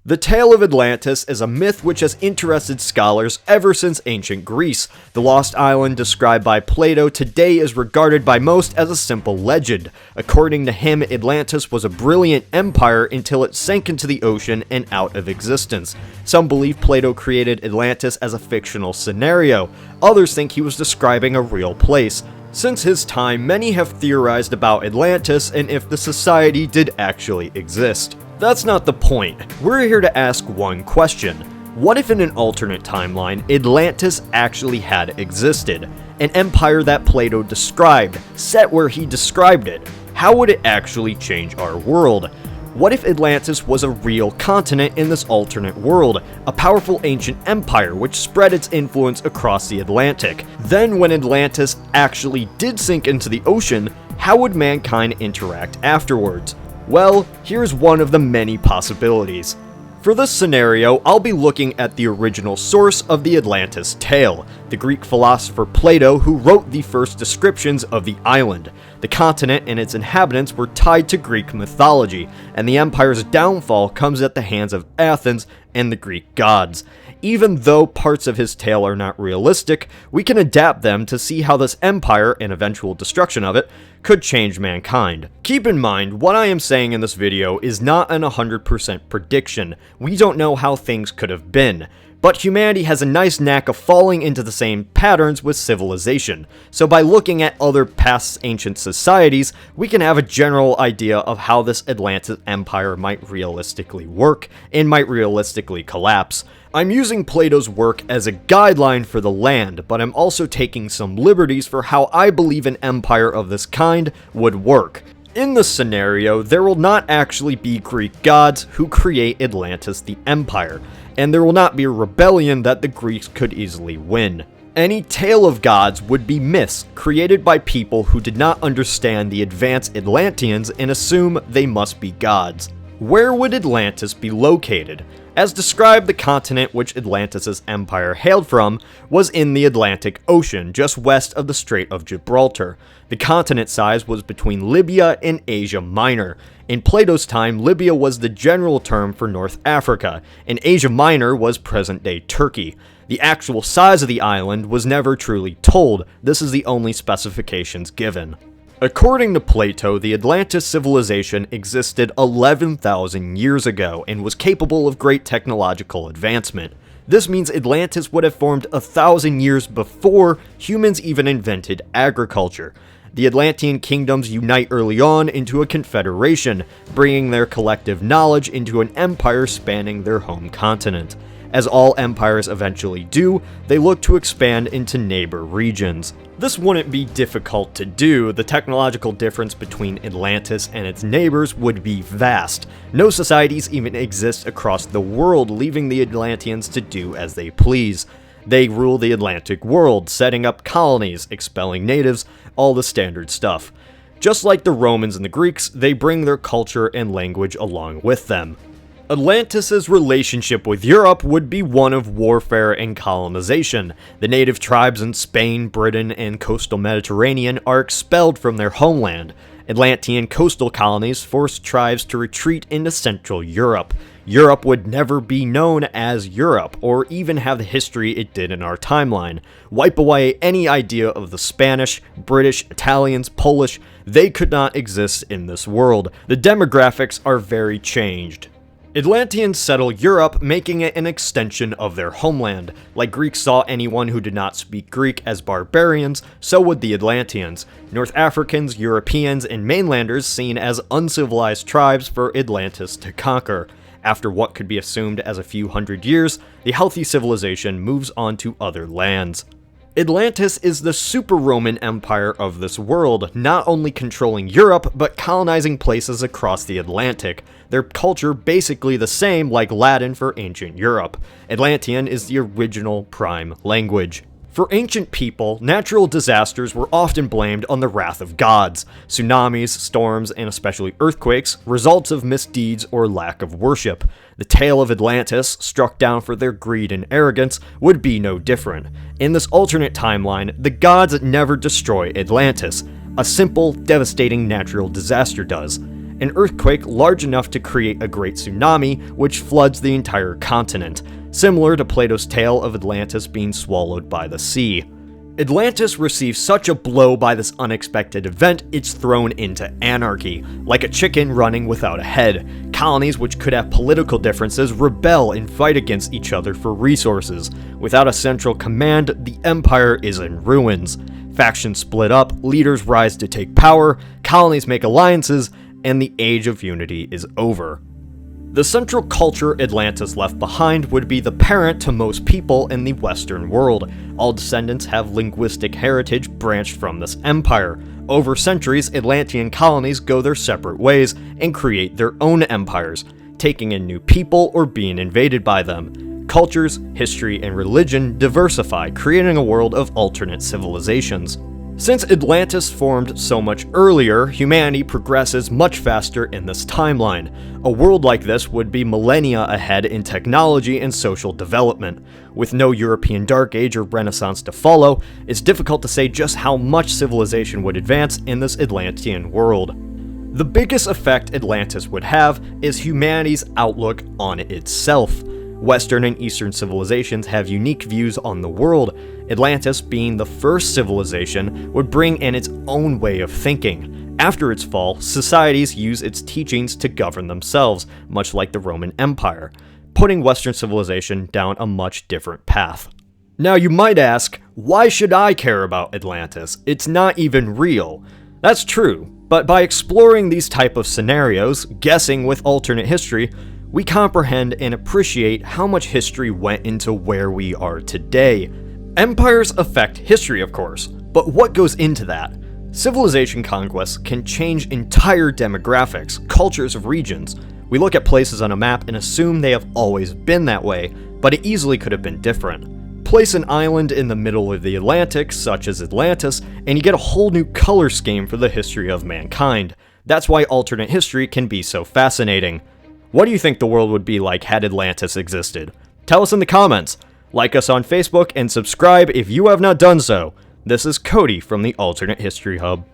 The tale of Atlantis is a myth which has interested scholars ever since ancient Greece. The lost island described by Plato today is regarded by most as a simple legend. According to him, Atlantis was a brilliant empire until it sank into the ocean and out of existence. Some believe Plato created Atlantis as a fictional scenario. Others think he was describing a real place. Since his time, many have theorized about Atlantis and if the society did actually exist. That's not the point. We're here to ask one question. What if in an alternate timeline, Atlantis actually had existed? An empire that Plato described, set where he described it. How would it actually change our world? What if Atlantis was a real continent in this alternate world, a powerful ancient empire which spread its influence across the Atlantic? Then when Atlantis actually did sink into the ocean, how would mankind interact afterwards? Well, here's one of the many possibilities. For this scenario, I'll be looking at the original source of the Atlantis tale, the Greek philosopher Plato, who wrote the first descriptions of the island. The continent and its inhabitants were tied to Greek mythology, and the empire's downfall comes at the hands of Athens and the Greek gods. Even though parts of his tale are not realistic, we can adapt them to see how this empire, and eventual destruction of it, could change mankind. Keep in mind, what I am saying in this video is not an 100% prediction. We don't know how things could have been. But humanity has a nice knack of falling into the same patterns with civilization, so by looking at other past ancient societies, we can have a general idea of how this Atlantis empire might realistically work, and might realistically collapse. I'm using Plato's work as a guideline for the land, but I'm also taking some liberties for how I believe an empire of this kind would work. In this scenario, there will not actually be Greek gods who create Atlantis the empire, and there will not be a rebellion that the Greeks could easily win. Any tale of gods would be myths created by people who did not understand the advanced Atlanteans and assume they must be gods. Where would Atlantis be located? As described, the continent which Atlantis' empire hailed from was in the Atlantic Ocean, just west of the Strait of Gibraltar. The continent size was between Libya and Asia Minor. In Plato's time, Libya was the general term for North Africa, and Asia Minor was present-day Turkey. The actual size of the island was never truly told. This is the only specifications given. According to Plato, the Atlantis civilization existed 11,000 years ago and was capable of great technological advancement. This means Atlantis would have formed 1,000 years before humans even invented agriculture. The Atlantean kingdoms unite early on into a confederation, bringing their collective knowledge into an empire spanning their home continent. As all empires eventually do, they look to expand into neighbor regions. This wouldn't be difficult to do. The technological difference between Atlantis and its neighbors would be vast. No societies even exist across the world, leaving the Atlanteans to do as they please. They rule the Atlantic world, setting up colonies, expelling natives, all the standard stuff. Just like the Romans and the Greeks, they bring their culture and language along with them. Atlantis' relationship with Europe would be one of warfare and colonization. The native tribes in Spain, Britain, and coastal Mediterranean are expelled from their homeland. Atlantean coastal colonies forced tribes to retreat into Central Europe. Europe would never be known as Europe, or even have the history it did in our timeline. Wipe away any idea of the Spanish, British, Italians, Polish. They could not exist in this world. The demographics are very changed. Atlanteans settle Europe, making it an extension of their homeland. Like Greeks saw anyone who did not speak Greek as barbarians, so would the Atlanteans. North Africans, Europeans, and mainlanders seen as uncivilized tribes for Atlantis to conquer. After what could be assumed as a few hundred years, the healthy civilization moves on to other lands. Atlantis is the super-Roman empire of this world, not only controlling Europe, but colonizing places across the Atlantic. Their culture basically the same like Latin for ancient Europe. Atlantean is the original prime language. For ancient people, natural disasters were often blamed on the wrath of gods. Tsunamis, storms, and especially earthquakes, results of misdeeds or lack of worship. The tale of Atlantis, struck down for their greed and arrogance, would be no different. In this alternate timeline, the gods never destroy Atlantis. A simple, devastating natural disaster does. an earthquake large enough to create a great tsunami which floods the entire continent, similar to Plato's tale of Atlantis being swallowed by the sea. Atlantis receives such a blow by this unexpected event, it's thrown into anarchy. Like a chicken running without a head, colonies which could have political differences rebel and fight against each other for resources. Without a central command, the empire is in ruins. Factions split up, leaders rise to take power, colonies make alliances, and the Age of Unity is over. The central culture Atlantis left behind would be the parent to most people in the Western world. All descendants have linguistic heritage branched from this empire. Over centuries, Atlantean colonies go their separate ways and create their own empires, taking in new people or being invaded by them. Cultures, history, and religion diversify, creating a world of alternate civilizations. Since Atlantis formed so much earlier, humanity progresses much faster in this timeline. A world like this would be millennia ahead in technology and social development. With no European Dark Age or Renaissance to follow, it's difficult to say just how much civilization would advance in this Atlantean world. The biggest effect Atlantis would have is humanity's outlook on itself. Western and Eastern civilizations have unique views on the world. Atlantis, being the first civilization, would bring in its own way of thinking. After its fall, societies use its teachings to govern themselves, much like the Roman Empire, putting Western civilization down a much different path. Now you might ask, why should I care about Atlantis? It's not even real. That's true, but by exploring these type of scenarios, guessing with alternate history, we comprehend and appreciate how much history went into where we are today. Empires affect history, of course, but what goes into that? Civilization conquests can change entire demographics, cultures of regions. We look at places on a map and assume they have always been that way, but it easily could have been different. Place an island in the middle of the Atlantic, such as Atlantis, and you get a whole new color scheme for the history of mankind. That's why alternate history can be so fascinating. What do you think the world would be like had Atlantis existed? Tell us in the comments. Like us on Facebook and subscribe if you have not done so. This is Cody from the Alternate History Hub.